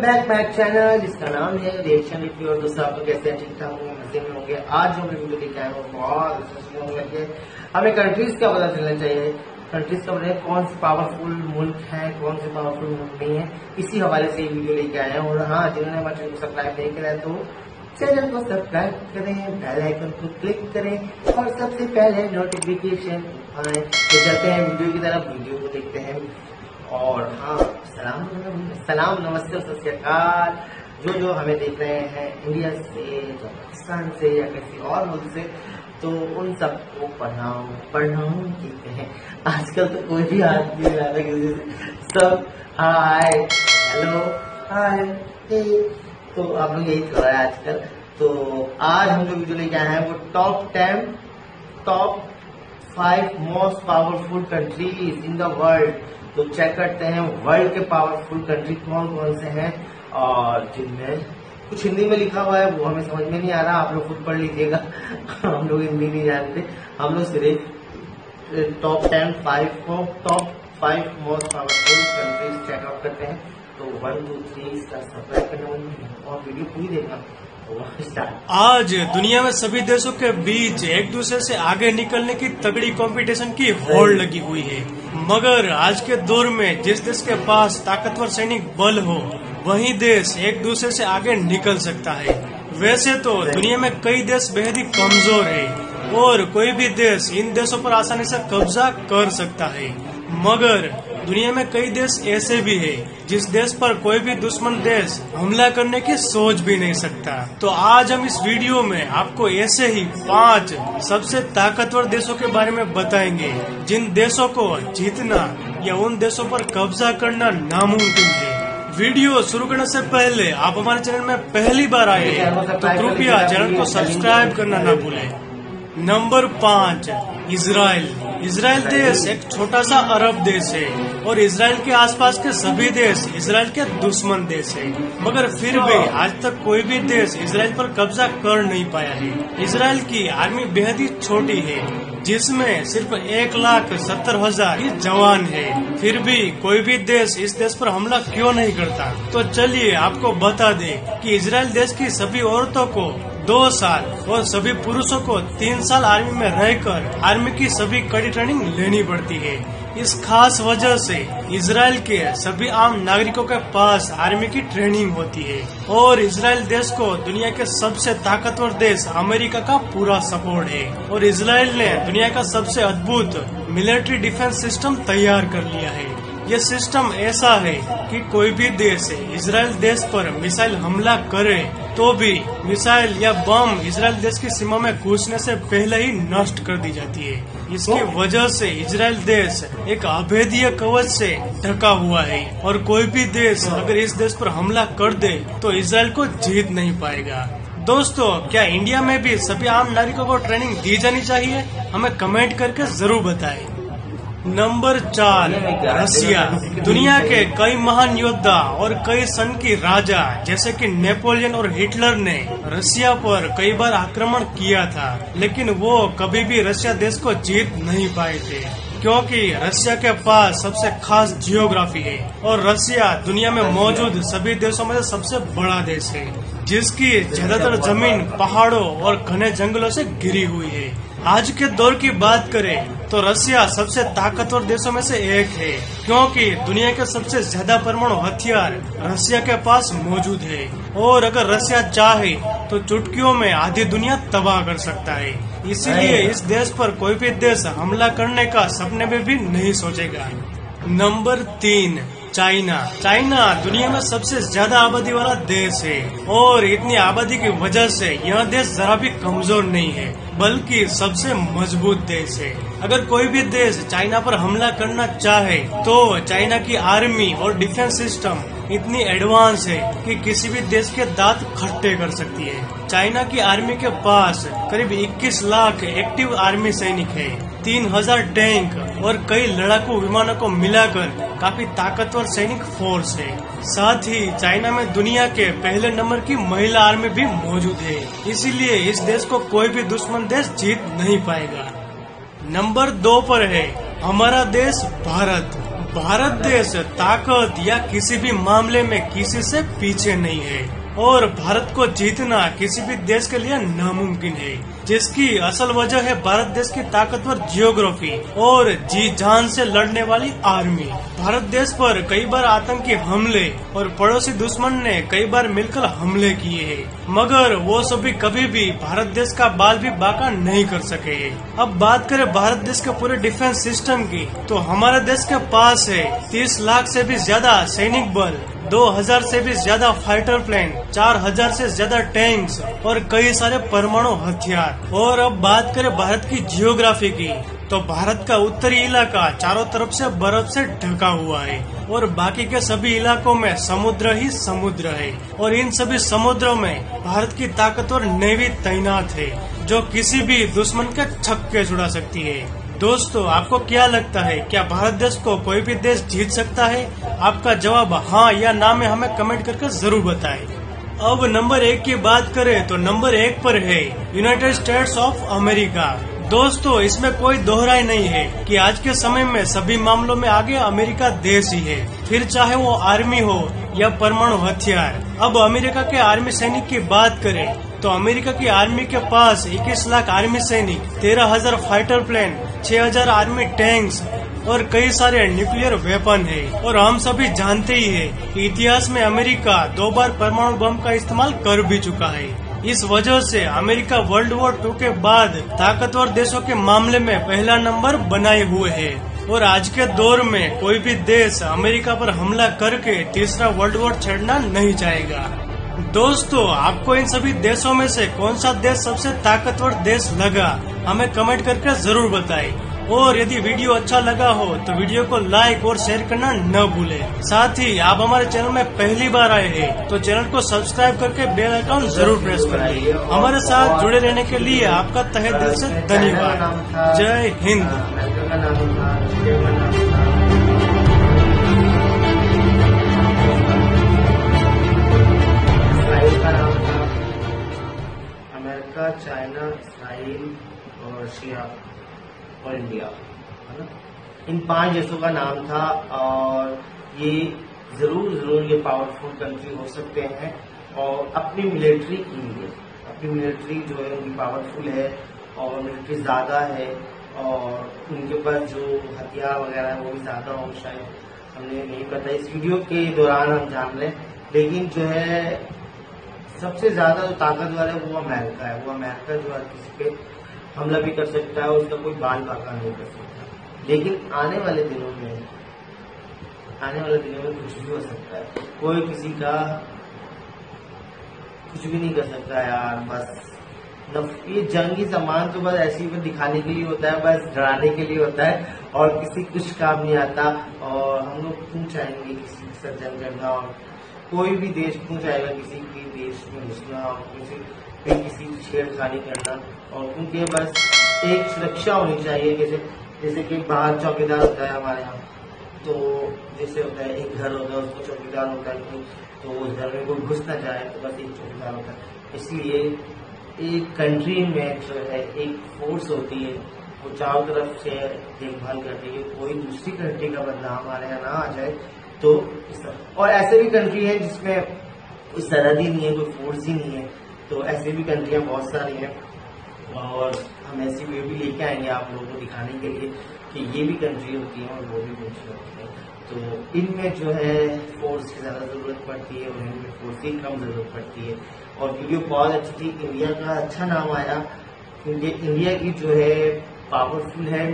Back my channel, जिसका नाम है रिएक्शन रिव्यू। और दोस्तों आप लोग कैसे हैं? ठीक ठाक होंगे, मजे में होंगे। आज जो मैं वीडियो लेके आया हूँ बहुत इंटरेस्टिंग होने लगे। हमें कंट्रीज का पता चलना चाहिए, कंट्रीज का बताइए कौन से पावरफुल मुल्क है, कौन से पावरफुल मुल्क नहीं है। इसी हवाले से ये वीडियो लेके आए हैं। और हाँ, जिन्होंने हमारे चैनल को सब्सक्राइब नहीं करा तो चैनल को सब्सक्राइब करें, बेल आइकन को क्लिक करें और सबसे पहले नोटिफिकेशन आए। तो चलते हैं वीडियो की तरफ, वीडियो को देखते हैं। और हाँ, सलाम नमस्ते और सत श्री अकाल जो हमें देख रहे हैं इंडिया से, पाकिस्तान से या किसी और मुल्क से, तो उन सबको प्रणाम कहते हैं। आजकल तो कोई भी हाथ नहीं मिलाता किसी से, सब हाय हेलो हाय। तो आप लोग यही कर रहे हैं आजकल। तो आज हम जो वीडियो लेके आए हैं वो top 5 most powerful countries in the world. तो चेक करते हैं वर्ल्ड के पावरफुल कंट्री कौन कौन से हैं, और जिनमें कुछ हिंदी में लिखा हुआ है वो हमें समझ में नहीं आ रहा, आप लोग खुद पढ़ लीजिएगा। हम लोग हिंदी नहीं जानते, हम लोग सिर्फ top 5 most powerful countries check out करते हैं। तो 1 2 3 इसका सब्सक्राइब करना और वीडियो पूरी देखना। आज दुनिया में सभी देशों के बीच एक दूसरे से आगे निकलने की तगड़ी कंपटीशन की होड़ लगी हुई है। मगर आज के दौर में जिस देश के पास ताकतवर सैनिक बल हो, वही देश एक दूसरे से आगे निकल सकता है। वैसे तो दुनिया में कई देश बेहद ही कमजोर है और कोई भी देश इन देशों पर आसानी से कब्जा कर सकता है। मगर दुनिया में कई देश ऐसे भी है जिस देश पर कोई भी दुश्मन देश हमला करने की सोच भी नहीं सकता। तो आज हम इस वीडियो में आपको ऐसे ही 5 सबसे ताकतवर देशों के बारे में बताएंगे जिन देशों को जीतना या उन देशों पर कब्जा करना नामुमकिन है। वीडियो शुरू करने से पहले आप हमारे चैनल में पहली बार आए हैं तो कृपया चैनल को सब्सक्राइब करना न भूलें। नंबर 5, इजराइल देश एक छोटा सा अरब देश है और इजराइल के आसपास के सभी देश इजराइल के दुश्मन देश है। मगर फिर भी आज तक कोई भी देश इजराइल पर कब्जा कर नहीं पाया है। इजराइल की आर्मी बेहद ही छोटी है, जिसमें सिर्फ 1,70,000 ही जवान है। फिर भी कोई भी देश इस देश पर हमला क्यों नहीं करता? तो चलिए आपको बता दें कि इजराइल देश की सभी औरतों को 2 साल और सभी पुरुषों को 3 साल आर्मी में रहकर आर्मी की सभी कड़ी ट्रेनिंग लेनी पड़ती है। इस खास वजह से इजराइल के सभी आम नागरिकों के पास आर्मी की ट्रेनिंग होती है। और इजराइल देश को दुनिया के सबसे ताकतवर देश अमेरिका का पूरा सपोर्ट है। और इजराइल ने दुनिया का सबसे अद्भुत मिलिट्री डिफेंस सिस्टम तैयार कर लिया है। यह सिस्टम ऐसा है कि कोई भी देश इजराइल देश पर मिसाइल हमला करे तो भी मिसाइल या बम इजराइल देश की सीमा में घुसने से पहले ही नष्ट कर दी जाती है। इसकी वजह से इजराइल देश एक अभेद्य कवच से ढका हुआ है और कोई भी देश अगर इस देश पर हमला कर दे तो इजराइल को जीत नहीं पाएगा। दोस्तों, क्या इंडिया में भी सभी आम नागरिकों को ट्रेनिंग दी जानी चाहिए? हमें कमेंट करके जरूर बताएं। नंबर 4, रसिया। दुनिया के कई महान योद्धा और कई सन की राजा जैसे कि नेपोलियन और हिटलर ने रसिया पर कई बार आक्रमण किया था, लेकिन वो कभी भी रसिया देश को जीत नहीं पाए थे, क्योंकि रसिया के पास सबसे खास जियोग्राफी है और रसिया दुनिया में मौजूद सभी देशों में सबसे बड़ा देश है, जिसकी ज्यादातर जमीन पहाड़ों और घने जंगलों से घिरी हुई है। आज के दौर की बात करें तो रसिया सबसे ताकतवर देशों में से एक है, क्योंकि दुनिया के सबसे ज्यादा परमाणु हथियार रसिया के पास मौजूद है। और अगर रसिया चाहे तो चुटकियों में आधी दुनिया तबाह कर सकता है। इसीलिए इस देश पर कोई भी देश हमला करने का सपने में भी नहीं सोचेगा। नंबर 3, चाइना दुनिया में सबसे ज्यादा आबादी वाला देश है और इतनी आबादी की वजह से यह देश जरा भी कमजोर नहीं है, बल्कि सबसे मजबूत देश है। अगर कोई भी देश चाइना पर हमला करना चाहे तो चाइना की आर्मी और डिफेंस सिस्टम इतनी एडवांस है कि किसी भी देश के दांत खट्टे कर सकती है। चाइना की आर्मी के पास करीब 21 लाख एक्टिव आर्मी सैनिक है, 3,000 टैंक और कई लड़ाकू विमानों को मिलाकर काफी ताकतवर सैनिक फोर्स है। साथ ही चाइना में दुनिया के पहले नंबर की महिला आर्मी भी मौजूद है। इसीलिए इस देश को कोई भी दुश्मन देश जीत नहीं पाएगा। नंबर 2 पर है हमारा देश भारत। भारत देश ताकत या किसी भी मामले में किसी से पीछे नहीं है और भारत को जीतना किसी भी देश के लिए नामुमकिन है, जिसकी असल वजह है भारत देश की ताकतवर जियोग्राफी और जी जान से लड़ने वाली आर्मी। भारत देश पर कई बार आतंकी हमले और पड़ोसी दुश्मन ने कई बार मिलकर हमले किए हैं, मगर वो सभी कभी भी भारत देश का बाल भी बांका नहीं कर सके हैं। अब बात करें भारत देश के पूरे डिफेंस सिस्टम की, तो हमारे देश के पास है 30 लाख से भी ज्यादा सैनिक बल, 2000 से भी ज्यादा फाइटर प्लेन, 4000 से ज्यादा टैंक्स और कई सारे परमाणु हथियार। और अब बात करें भारत की जियोग्राफी की, तो भारत का उत्तरी इलाका चारों तरफ से बर्फ से ढका हुआ है और बाकी के सभी इलाकों में समुद्र ही समुद्र है और इन सभी समुद्रों में भारत की ताकतवर नेवी तैनात है, जो किसी भी दुश्मन के छक्के छुड़ा सकती है। दोस्तों, आपको क्या लगता है, क्या भारत देश को कोई भी देश जीत सकता है? आपका जवाब हाँ या ना में हमें कमेंट करके जरूर बताएं। अब नंबर 1 की बात करें तो नंबर 1 पर है यूनाइटेड स्टेट्स ऑफ अमेरिका। दोस्तों, इसमें कोई दोहराई नहीं है कि आज के समय में सभी मामलों में आगे अमेरिका देश ही है, फिर चाहे वो आर्मी हो या परमाणु हथियार। अब अमेरिका के आर्मी सैनिक की बात करें तो अमेरिका की आर्मी के पास 21 लाख आर्मी सैनिक, 13,000 फाइटर प्लेन, 6,000 आर्मी टैंक्स और कई सारे न्यूक्लियर वेपन है। और हम सभी जानते ही है कि इतिहास में अमेरिका 2 बार परमाणु बम का इस्तेमाल कर भी चुका है। इस वजह से अमेरिका वर्ल्ड वॉर 2 के बाद ताकतवर देशों के मामले में पहला नंबर बनाए हुए है और आज के दौर में कोई भी देश अमेरिका पर हमला करके तीसरा वर्ल्ड वॉर छेड़ना नहीं चाहेगा। दोस्तों, आपको इन सभी देशों में से कौन सा देश सबसे ताकतवर देश लगा, हमें कमेंट करके जरूर बताएं। और यदि वीडियो अच्छा लगा हो तो वीडियो को लाइक और शेयर करना न भूलें। साथ ही आप हमारे चैनल में पहली बार आए हैं तो चैनल को सब्सक्राइब करके बेल आइकन जरूर प्रेस करें। हमारे साथ जुड़े रहने के लिए आपका तहे दिल से धन्यवाद। जय हिंद। अमेरिका, चाइना, इसराइल और रशिया और इंडिया, है ना, इन 5 देशों का नाम था। और ये जरूर ये पावरफुल कंट्री हो सकते हैं और अपनी मिलिट्री के लिए, अपनी मिलिट्री जो है उनकी पावरफुल है और मिलिट्री ज्यादा है और उनके पास जो हथियार वगैरह है वो भी ज्यादा हो, शायद हमें नहीं पता, इस वीडियो के दौरान हम जान लें। लेकिन जो है सबसे ज्यादा जो ताकतवर है वो अमेरिका है। वो अमेरिका जो है किसी पे हमला भी कर सकता है, उसका कोई बाल बांका नहीं कर सकता। लेकिन आने वाले दिनों में कुछ भी हो सकता है। कोई किसी का कुछ भी नहीं कर सकता यार। बस ये जंगी सामान तो बस ऐसे ही दिखाने के लिए होता है, बस डराने के लिए होता है और किसी कुछ काम नहीं आता। और हम लोग क्यों चाहेंगे किसी के साथ जंग करना, और कोई भी देश क्यों चाहेगा किसी के देश में घुसना और किसी की छेड़खानी करना। और क्योंकि बस एक सुरक्षा होनी चाहिए, जैसे कि बाहर चौकीदार होता है हमारे यहाँ, तो जैसे होता है एक घर होता है उसको चौकीदार होता है, तो उस घर में कोई घुस ना जाए तो बस एक चौकीदार होता है। इसलिए एक कंट्री में जो है एक फोर्स होती है, वो चारों तरफ से देखभाल करती है, कोई दूसरी कंट्री का बदलाव हमारे यहाँ ना आ जाए। तो और ऐसे भी कंट्री है जिसमें कोई सरहद ही नहीं है, कोई फोर्स ही नहीं है, तो ऐसे भी कंट्रियां बहुत सारी हैं और हम ऐसी वीडियो भी लेके आएंगे आप लोगों को दिखाने के लिए कि ये भी कंट्री होती है और वो भी कंट्री होती है। तो इनमें जो है फोर्स की ज्यादा जरूरत पड़ती है और इनमें फोर्स की कम जरूरत पड़ती है। और वीडियो बहुत अच्छी थी, इंडिया का अच्छा नाम आया क्योंकि इंडिया की जो है पावरफुल है,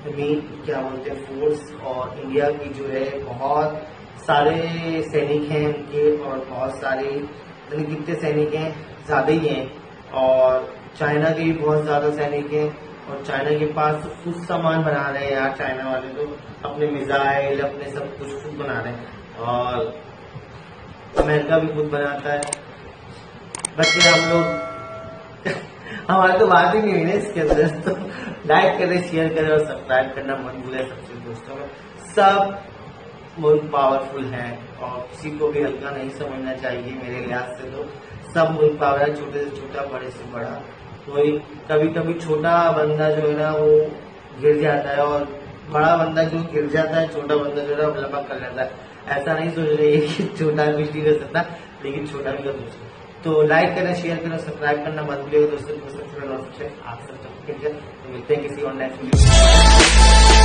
क्या बोलते हैं, फोर्स। और इंडिया की जो है बहुत सारे सैनिक हैं उनके और बहुत सारे कितने सैनिक हैं, ज्यादा ही हैं। और चाइना के भी बहुत ज्यादा सैनिक हैं और चाइना के पास तो खुद सामान बना रहे हैं यार। चाइना वाले तो अपने मिसाइल अपने सब कुछ खुद बना रहे हैं और अमेरिका भी खुद बनाता है। बच्चे हम लोग हमारी तो बात ही नहीं हुई ना इसके अंदर। तो लाइक करें, शेयर करें और सब्सक्राइब करना मत भूलें। सबसे दोस्तों में सब मुल्क पावरफुल है और किसी को भी हल्का नहीं समझना चाहिए मेरे लिहाज से। तो सब मुल्क पावर है, छोटे से छोटा बड़े से बड़ा। कोई कभी कभी छोटा बंदा जो है ना वो गिर जाता है और बड़ा बंदा जो गिर जाता है, छोटा बंदा जो है लंबा कर लेता है। ऐसा नहीं सोच रहे कि छोटा कुछ नहीं कर सकता, लेकिन छोटा भी कर सकता। तो लाइक करना, शेयर करना, सब्सक्राइब करना मत भूलिएगा दोस्तों। आप सब मिलते हैं किसी और नेक्स्ट वीडियो।